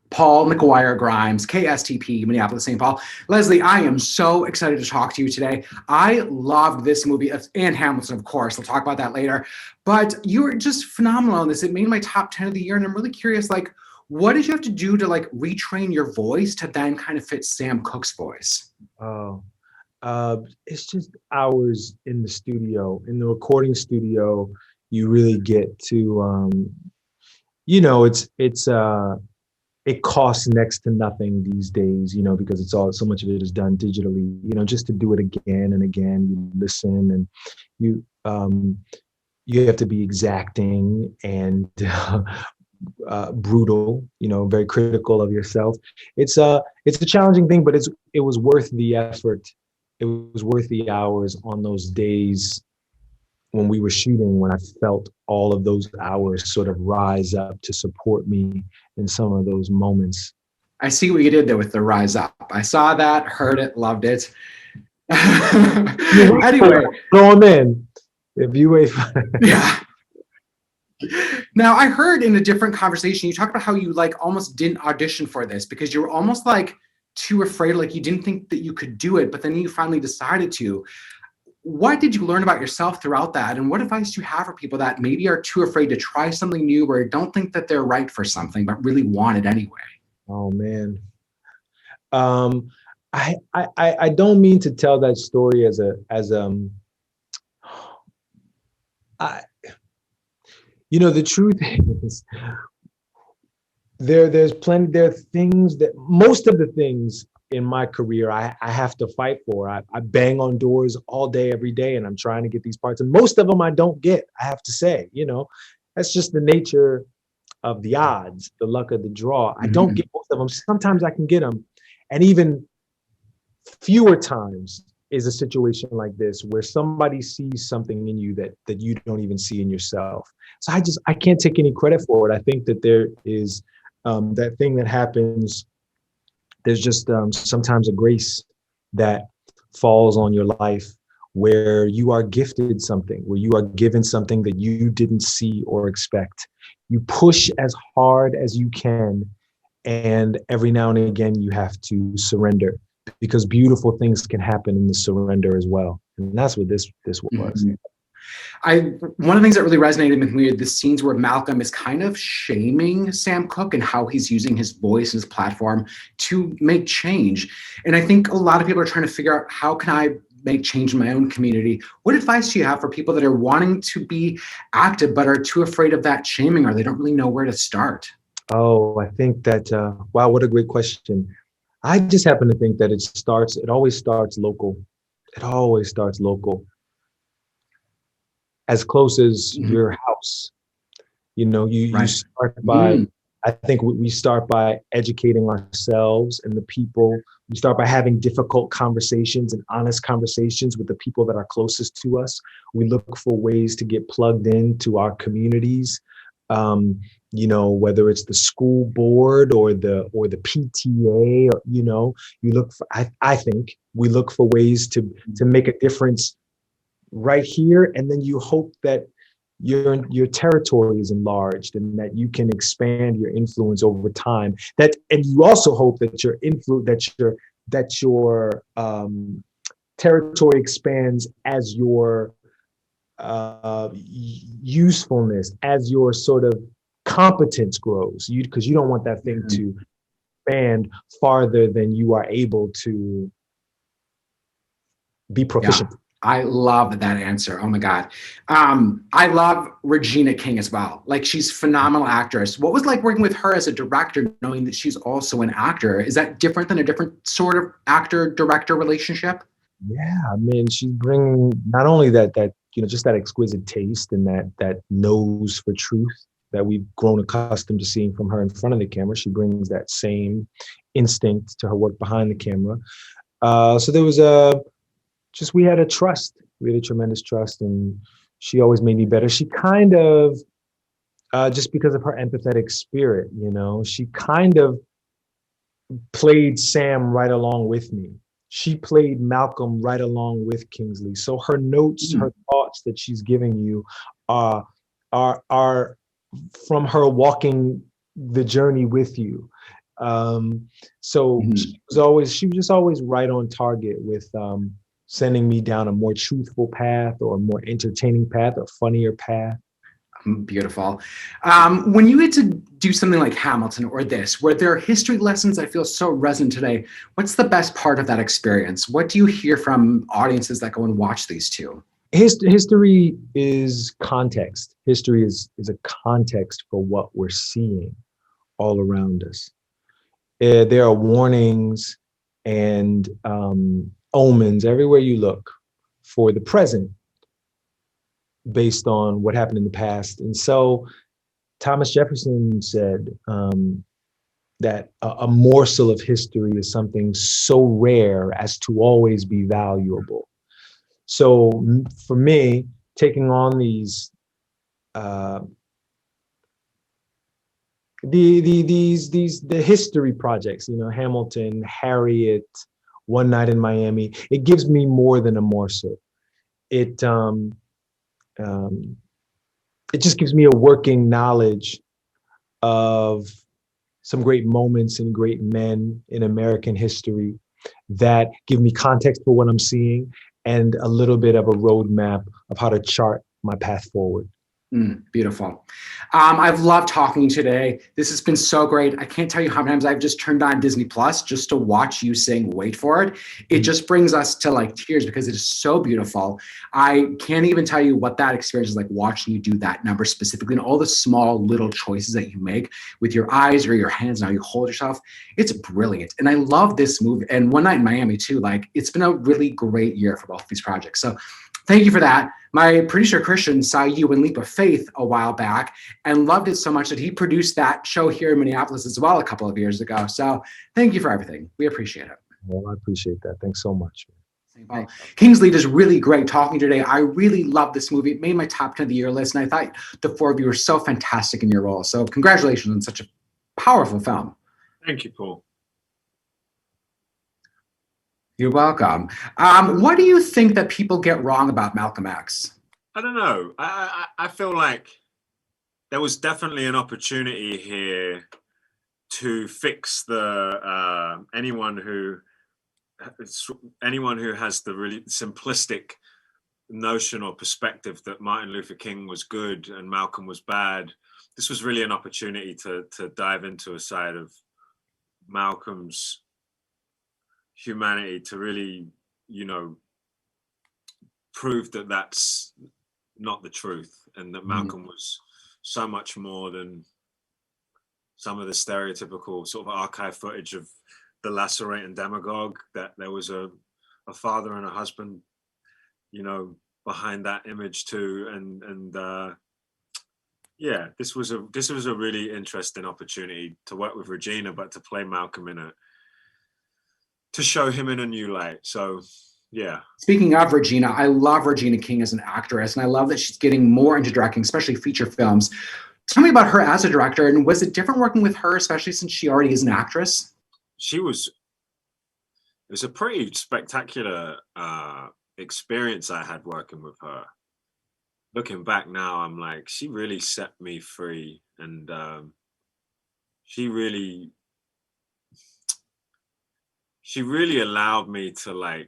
Paul McGuire Grimes, KSTP, Minneapolis, St. Paul. Leslie, I am so excited to talk to you today. I loved this movie, and Hamilton, of course. We'll talk about that later. But you were just phenomenal in this. It made my top 10 of the year, and I'm really curious, like, what did you have to do to like retrain your voice to then kind of fit Sam Cooke's voice? Oh, it's just hours in the studio, in the recording studio. You really get to, it costs next to nothing these days, because it's all so much of it is done digitally. Just to do it again and again, you listen and you you have to be exacting and brutal, very critical of yourself. It's a challenging thing, but it was worth the effort. It was worth the hours on those days when we were shooting, when I felt all of those hours sort of rise up to support me in some of those moments. I see what you did there with the Rise Up. I saw that, heard it, loved it. Anyway. Throw them in. If you wait for Yeah. Now, I heard in a different conversation, you talked about how you like almost didn't audition for this because you were almost like too afraid, like you didn't think that you could do it, but then you finally decided to. What did you learn about yourself throughout that? And what advice do you have for people that maybe are too afraid to try something new or don't think that they're right for something, but really want it anyway? Oh, man. I don't mean to tell that story the truth is there are things that most of the things in my career I have to fight for. I bang on doors all day, every day, and I'm trying to get these parts. And most of them I don't get, I have to say, that's just the nature of the odds, the luck of the draw. I don't get most of them. Sometimes I can get them. And even fewer times is a situation like this where somebody sees something in you that you don't even see in yourself. So I can't take any credit for it. I think that there is that thing that happens. There's just sometimes a grace that falls on your life where you are gifted something, where you are given something that you didn't see or expect. You push as hard as you can, and every now and again you have to surrender, because beautiful things can happen in the surrender as well. And that's what this was. One of the things that really resonated with me are the scenes where Malcolm is kind of shaming Sam Cooke and how he's using his voice and his platform to make change. And I think a lot of people are trying to figure out, how can I make change in my own community? What advice do you have for people that are wanting to be active but are too afraid of that shaming, or they don't really know where to start? Oh, I think that, wow, what a great question. I just happen to think that it always starts local. It always starts local. As close as your house. You start by, I think we start by educating ourselves and the people. We start by having difficult conversations and honest conversations with the people that are closest to us. We look for ways to get plugged into our communities. Whether it's the school board or the PTA, or, you look for, I think we look for ways to make a difference right here, and then you hope that your territory is enlarged and that you can expand your influence over time. And you also hope that your territory expands as your usefulness, as your sort of competence grows. Because you don't want that thing to expand farther than you are able to be proficient. Yeah. I love that answer. Oh my God. I love Regina King as well. Like, she's a phenomenal actress. What was like working with her as a director, knowing that she's also an actor? Is that different than a different sort of actor-director relationship? Yeah, I mean, she's bringing not only that just that exquisite taste and that nose for truth that we've grown accustomed to seeing from her in front of the camera. She brings that same instinct to her work behind the camera. So there was we had a trust. We had a tremendous trust, and she always made me better. She kind of, just because of her empathetic spirit, she kind of played Sam right along with me. She played Malcolm right along with Kingsley. So her notes, her thoughts that she's giving you are from her walking the journey with you. So Mhm. she was just always right on target with sending me down a more truthful path or a more entertaining path or funnier path. Beautiful. When you get to do something like Hamilton or this, where there are history lessons I feel so resonant today, what's the best part of that experience? What do you hear from audiences that go and watch these two? History is context. History is a context for what we're seeing all around us. There are warnings and omens everywhere you look for the present based on what happened in the past. And so Thomas Jefferson said that a morsel of history is something so rare as to always be valuable. So for me, taking on these the history projects, you know, Hamilton, Harriet, One Night in Miami, it gives me more than a morsel. It um, it just gives me a working knowledge of some great moments and great men in American history that give me context for what I'm seeing and a little bit of a roadmap of how to chart my path forward. Beautiful. I've loved talking to you today. This has been so great. I can't tell you how many times I've just turned on Disney Plus just to watch you sing Wait For It. It just brings us to like tears because it is so beautiful. I can't even tell you what that experience is like watching you do that number specifically and all the small little choices that you make with your eyes or your hands and how you hold yourself. It's brilliant. And I love this movie. And One Night in Miami too. Like it's been a really great year for both of these projects. So thank you for that. My producer Christian saw you in Leap of Faith a while back and loved it so much that he produced that show here in Minneapolis as well a couple of years ago. So thank you for everything. We appreciate it. Well, I appreciate that. Thanks so much. Well, Kingsley, it is really great talking to you today. I really love this movie. It made my top 10 of the year list, and I thought the four of you were so fantastic in your role. So congratulations on such a powerful film. Thank you, Paul. You're welcome. What do you think that people get wrong about Malcolm X? I don't know. I feel like there was definitely an opportunity here to fix the anyone who has the really simplistic notion or perspective that Martin Luther King was good and Malcolm was bad. This was really an opportunity to dive into a side of Malcolm's humanity to really, you know, prove that that's not the truth and that Malcolm was so much more than some of the stereotypical sort of archive footage of the lacerating demagogue, that there was a father and a husband, you know, behind that image too. And yeah, this was a really interesting opportunity to work with Regina, but to play Malcolm to show him in a new light. So yeah. Speaking of Regina, I love Regina King as an actress, and I love that she's getting more into directing, especially feature films. Tell me about her as a director, and was it different working with her, especially since she already is an actress? It was a pretty spectacular experience I had working with her. Looking back now, I'm like, she really set me free, and she really allowed me to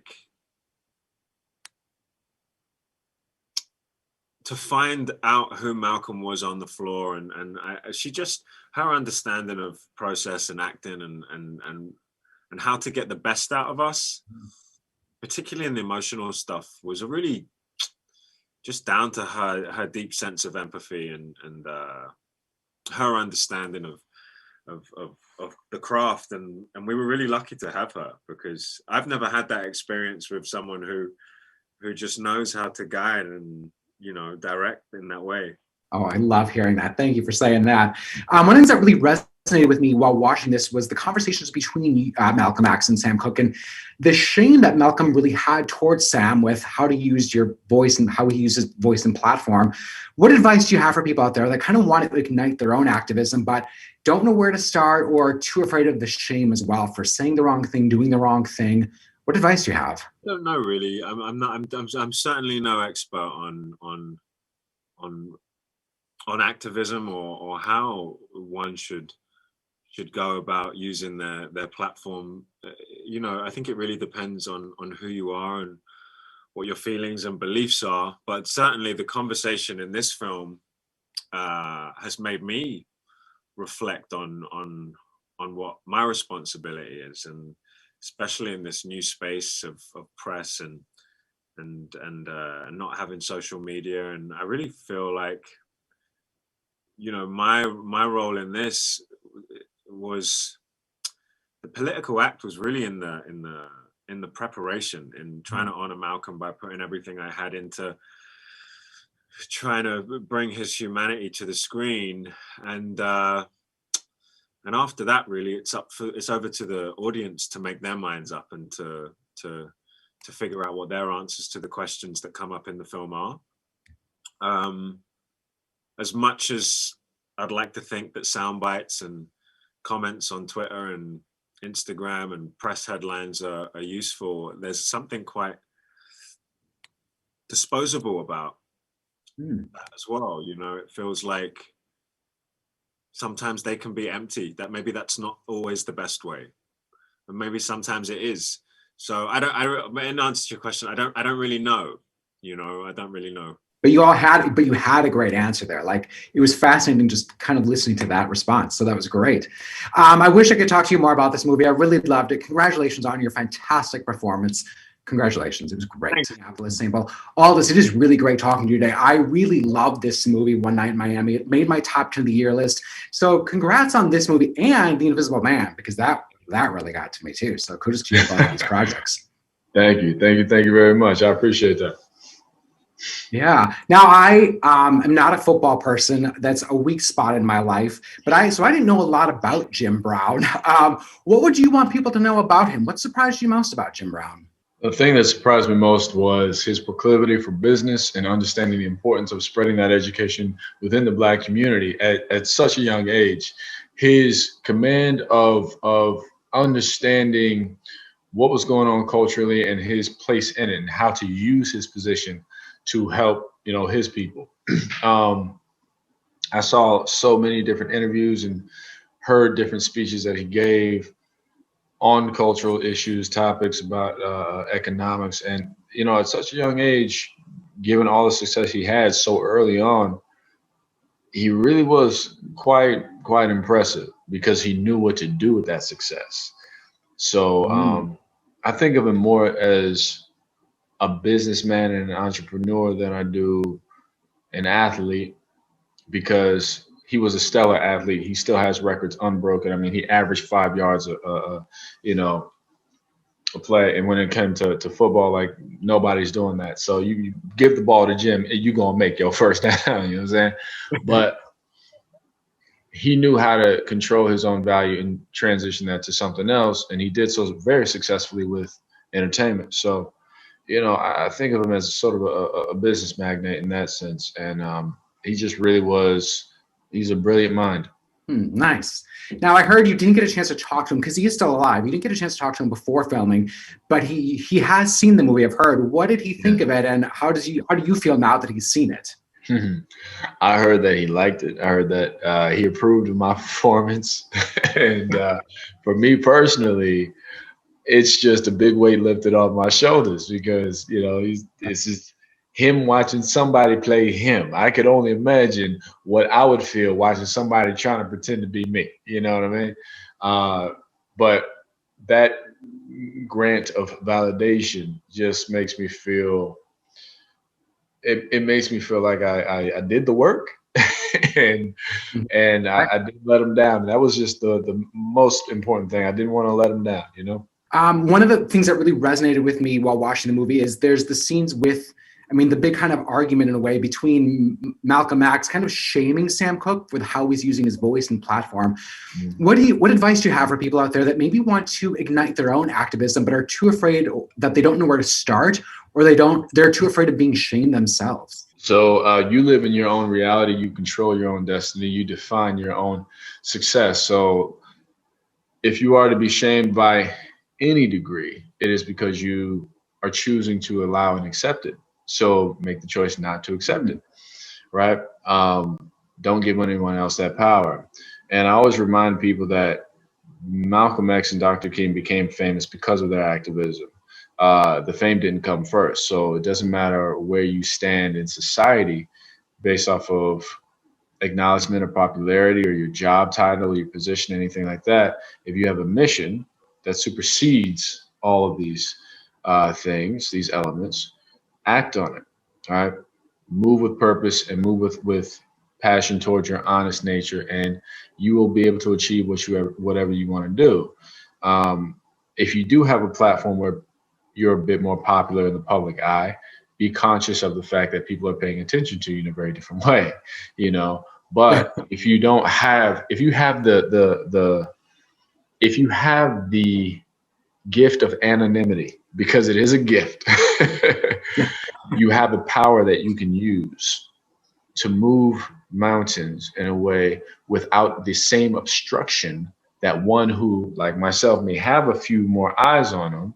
to find out who Malcolm was on the floor, and she just, her understanding of process and acting and how to get the best out of us, particularly in the emotional stuff, was a really just down to her deep sense of empathy and her understanding of the craft, and we were really lucky to have her, because I've never had that experience with someone who just knows how to guide and, you know, direct in that way. Oh, I love hearing that. Thank you for saying that. One of the things that really resonated with me while watching this was the conversations between Malcolm X and Sam Cooke, and the shame that Malcolm really had towards Sam with how to use your voice and how he uses voice and platform. What advice do you have for people out there that kind of want to ignite their own activism, but don't know where to start or too afraid of the shame as well for saying the wrong thing, doing the wrong thing? What advice do you have? I don't know, really. I'm certainly no expert on activism or how one should should go about using their platform. You know, I think it really depends on who you are and what your feelings and beliefs are. But certainly the conversation in this film has made me reflect on what my responsibility is, and especially in this new space of press and not having social media. And I really feel like, you know, my role in this was, the political act was really in the preparation, in trying to honor Malcolm by putting everything I had into trying to bring his humanity to the screen. And after that, really, it's over to the audience to make their minds up and to figure out what their answers to the questions that come up in the film are. As much as I'd like to think that sound bites and comments on Twitter and Instagram and press headlines are useful, there's something quite disposable about that as well. You know, it feels like sometimes they can be empty. That maybe that's not always the best way, but maybe sometimes it is. So in answer to your question, I don't really know. You know, I don't really know. But you had a great answer there. Like, it was fascinating just kind of listening to that response. So that was great. I wish I could talk to you more about this movie. I really loved it. Congratulations on your fantastic performance. Congratulations. It was great. Minneapolis, St. Paul. Aldis, it is really great talking to you today. I really loved this movie, One Night in Miami. It made my top 10 of the year list. So congrats on this movie and The Invisible Man, because that really got to me too. So kudos to you about these projects. Thank you very much. I appreciate that. Yeah. Now I am not a football person. That's a weak spot in my life. But I didn't know a lot about Jim Brown. What would you want people to know about him? What surprised you most about Jim Brown? The thing that surprised me most was his proclivity for business and understanding the importance of spreading that education within the Black community at such a young age. His command of understanding what was going on culturally and his place in it, and how to use his position to help, you know, his people. I saw so many different interviews and heard different speeches that he gave on cultural issues, topics about economics. And, you know, at such a young age, given all the success he had so early on, he really was quite impressive, because he knew what to do with that success. So I think of him more as a businessman and an entrepreneur than I do an athlete, because he was a stellar athlete. He still has records unbroken. I mean, he averaged 5 yards a play. And when it came to football, like, nobody's doing that. So you give the ball to Jim, and you're going to make your first down, you know what I'm saying? But he knew how to control his own value and transition that to something else. And he did so very successfully with entertainment. So, you know, I think of him as sort of a business magnate in that sense. And he just really was. He's a brilliant mind. Nice. Now, I heard you didn't get a chance to talk to him because he is still alive. You didn't get a chance to talk to him before filming, but he has seen the movie, I've heard. What did he think of it, and how do you feel now that he's seen it? I heard that he liked it. I heard that he approved of my performance. And for me personally, it's just a big weight lifted off my shoulders, because, you know, it's just him watching somebody play him. I could only imagine what I would feel watching somebody trying to pretend to be me. You know what I mean? But that grant of validation just makes me feel, it makes me feel like I did the work and I didn't let him down. That was just the most important thing. I didn't want to let him down, you know? One of the things that really resonated with me while watching the movie is there's the scenes with, I mean, the big kind of argument in a way between Malcolm X kind of shaming Sam Cooke with how he's using his voice and platform. What advice do you have for people out there that maybe want to ignite their own activism but are too afraid that they don't know where to start, or they're too afraid of being shamed themselves? So you live in your own reality, you control your own destiny, you define your own success. So if you are to be shamed by any degree, it is because you are choosing to allow and accept it. So make the choice not to accept it, right? Don't give anyone else that power. And I always remind people that Malcolm X and Dr. King became famous because of their activism. The fame didn't come first. So it doesn't matter where you stand in society based off of acknowledgement or popularity or your job title or your position, anything like that. If you have a mission that supersedes all of these things, these elements, act on it. All right. Move with purpose and move with passion towards your honest nature, and you will be able to achieve whatever you want to do. If you do have a platform where you're a bit more popular in the public eye, be conscious of the fact that people are paying attention to you in a very different way, you know. But if you don't have, if you have if you have the gift of anonymity, because it is a gift, you have a power that you can use to move mountains in a way without the same obstruction that one who, like myself, may have a few more eyes on them.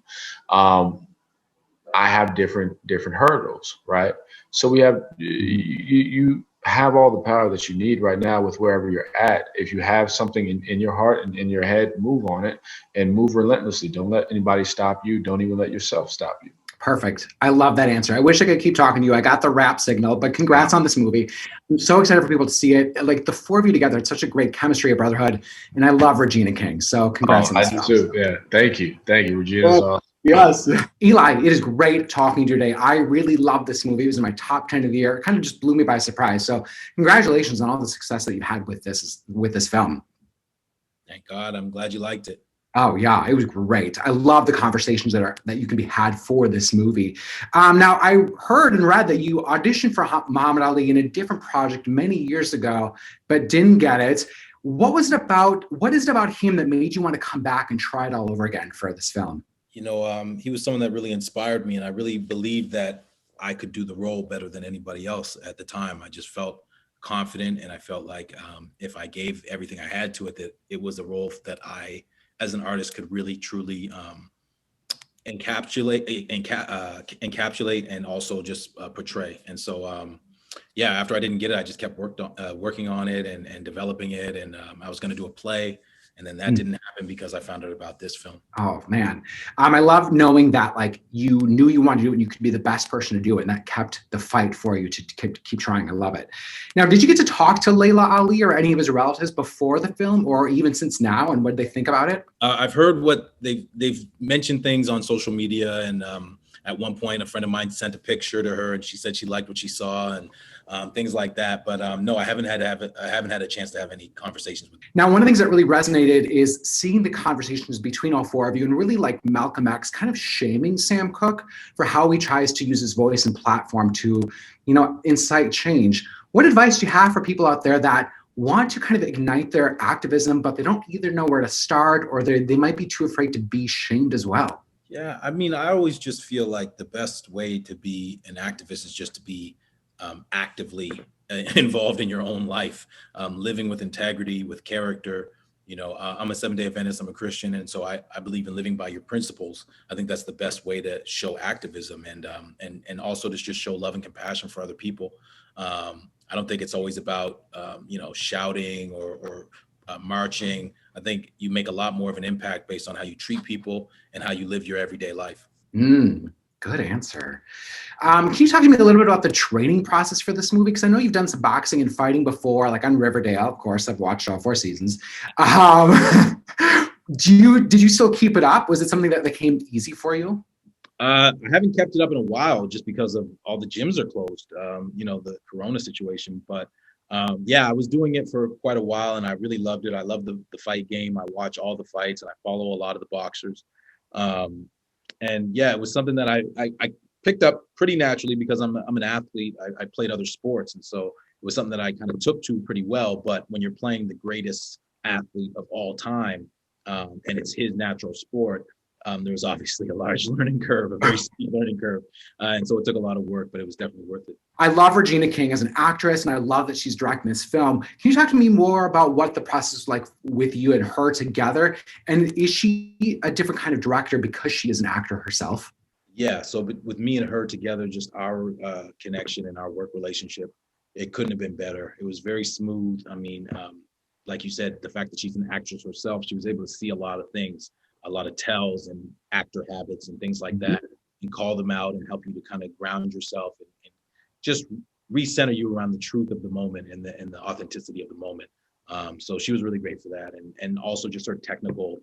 I have different hurdles, right? So we have you have all the power that you need right now with wherever you're at. If you have something in your heart and in your head, move on it and move relentlessly. Don't let anybody stop you. Don't even let yourself stop you. Perfect. I love that answer. I wish I could keep talking to you. I got the rap signal, but congrats on this movie. I'm so excited for people to see it. Like the four of you together, it's such a great chemistry of brotherhood. And I love Regina King. So congrats on this. I do too. Yeah. Thank you. Regina's awesome. Yes. Eli, it is great talking to you today. I really love this movie. It was in my top 10 of the year. It kind of just blew me by surprise. So congratulations on all the success that you've had with this film. Thank God. I'm glad you liked it. Oh yeah, it was great. I love the conversations that you can be had for this movie. Now I heard and read that you auditioned for Muhammad Ali in a different project many years ago, but didn't get it. What was it about? What is it about him that made you want to come back and try it all over again for this film? You know, he was someone that really inspired me, and I really believed that I could do the role better than anybody else at the time. I just felt confident, and I felt like if I gave everything I had to it, that it was a role that I, as an artist, could really truly encapsulate and also just portray. And so, yeah, after I didn't get it, I just kept working on it and developing it. And I was going to do a play, and then that didn't happen because I found out about this film. Oh man, I love knowing that like you knew you wanted to do it and you could be the best person to do it, and that kept the fight for you to keep trying. I love it. Now, did you get to talk to Layla Ali or any of his relatives before the film, or even since now, and what did they think about it? I've heard what they've mentioned things on social media, and at one point, a friend of mine sent a picture to her, and she said she liked what she saw and things like that. But no, I haven't had a chance to have any conversations with them. Now, one of the things that really resonated is seeing the conversations between all four of you, and really like Malcolm X kind of shaming Sam Cooke for how he tries to use his voice and platform to, you know, incite change. What advice do you have for people out there that want to kind of ignite their activism, but they don't either know where to start, or they might be too afraid to be shamed as well? Yeah, I mean, I always just feel like the best way to be an activist is just to be actively involved in your own life, living with integrity, with character. You know, I'm a Seventh-day Adventist, I'm a Christian, and so I believe in living by your principles. I think that's the best way to show activism, and also to just show love and compassion for other people. I don't think it's always about you know, shouting or marching. I think you make a lot more of an impact based on how you treat people and how you live your everyday life. Good answer. Can you talk to me a little bit about the training process for this movie? Because I know you've done some boxing and fighting before, like on Riverdale. Of course, I've watched all 4 seasons. Did you still keep it up? Was it something that came easy for you? I haven't kept it up in a while just because of all the gyms are closed, you know, the Corona situation. But yeah, I was doing it for quite a while, and I really loved it. I love the fight game. I watch all the fights, and I follow a lot of the boxers. And yeah, it was something that I picked up pretty naturally because I'm an athlete. I played other sports, and so it was something that I kind of took to pretty well. But when you're playing the greatest athlete of all time, and it's his natural sport, there was obviously a large learning curve, a very steep learning curve. And so it took a lot of work, but it was definitely worth it. I love Regina King as an actress, and I love that she's directing this film. Can you talk to me more about what the process was like with you and her together? And is she a different kind of director because she is an actor herself? Yeah, so with me and her together, just our connection and our work relationship, it couldn't have been better. It was very smooth. I mean, like you said, the fact that she's an actress herself, she was able to see a lot of things, a lot of tells and actor habits and things like that, and call them out and help you to kind of ground yourself and just recenter you around the truth of the moment and the authenticity of the moment. So she was really great for that, and also just her technical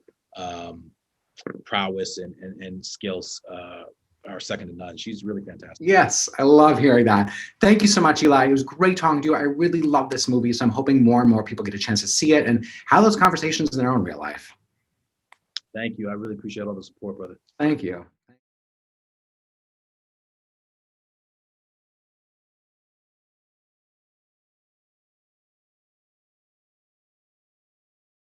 prowess and skills are second to none. She's really fantastic. Yes, I love hearing that. Thank you so much, Eli. It was great talking to you. I really love this movie, so I'm hoping more and more people get a chance to see it and have those conversations in their own real life. Thank you. I really appreciate all the support, brother. Thank you.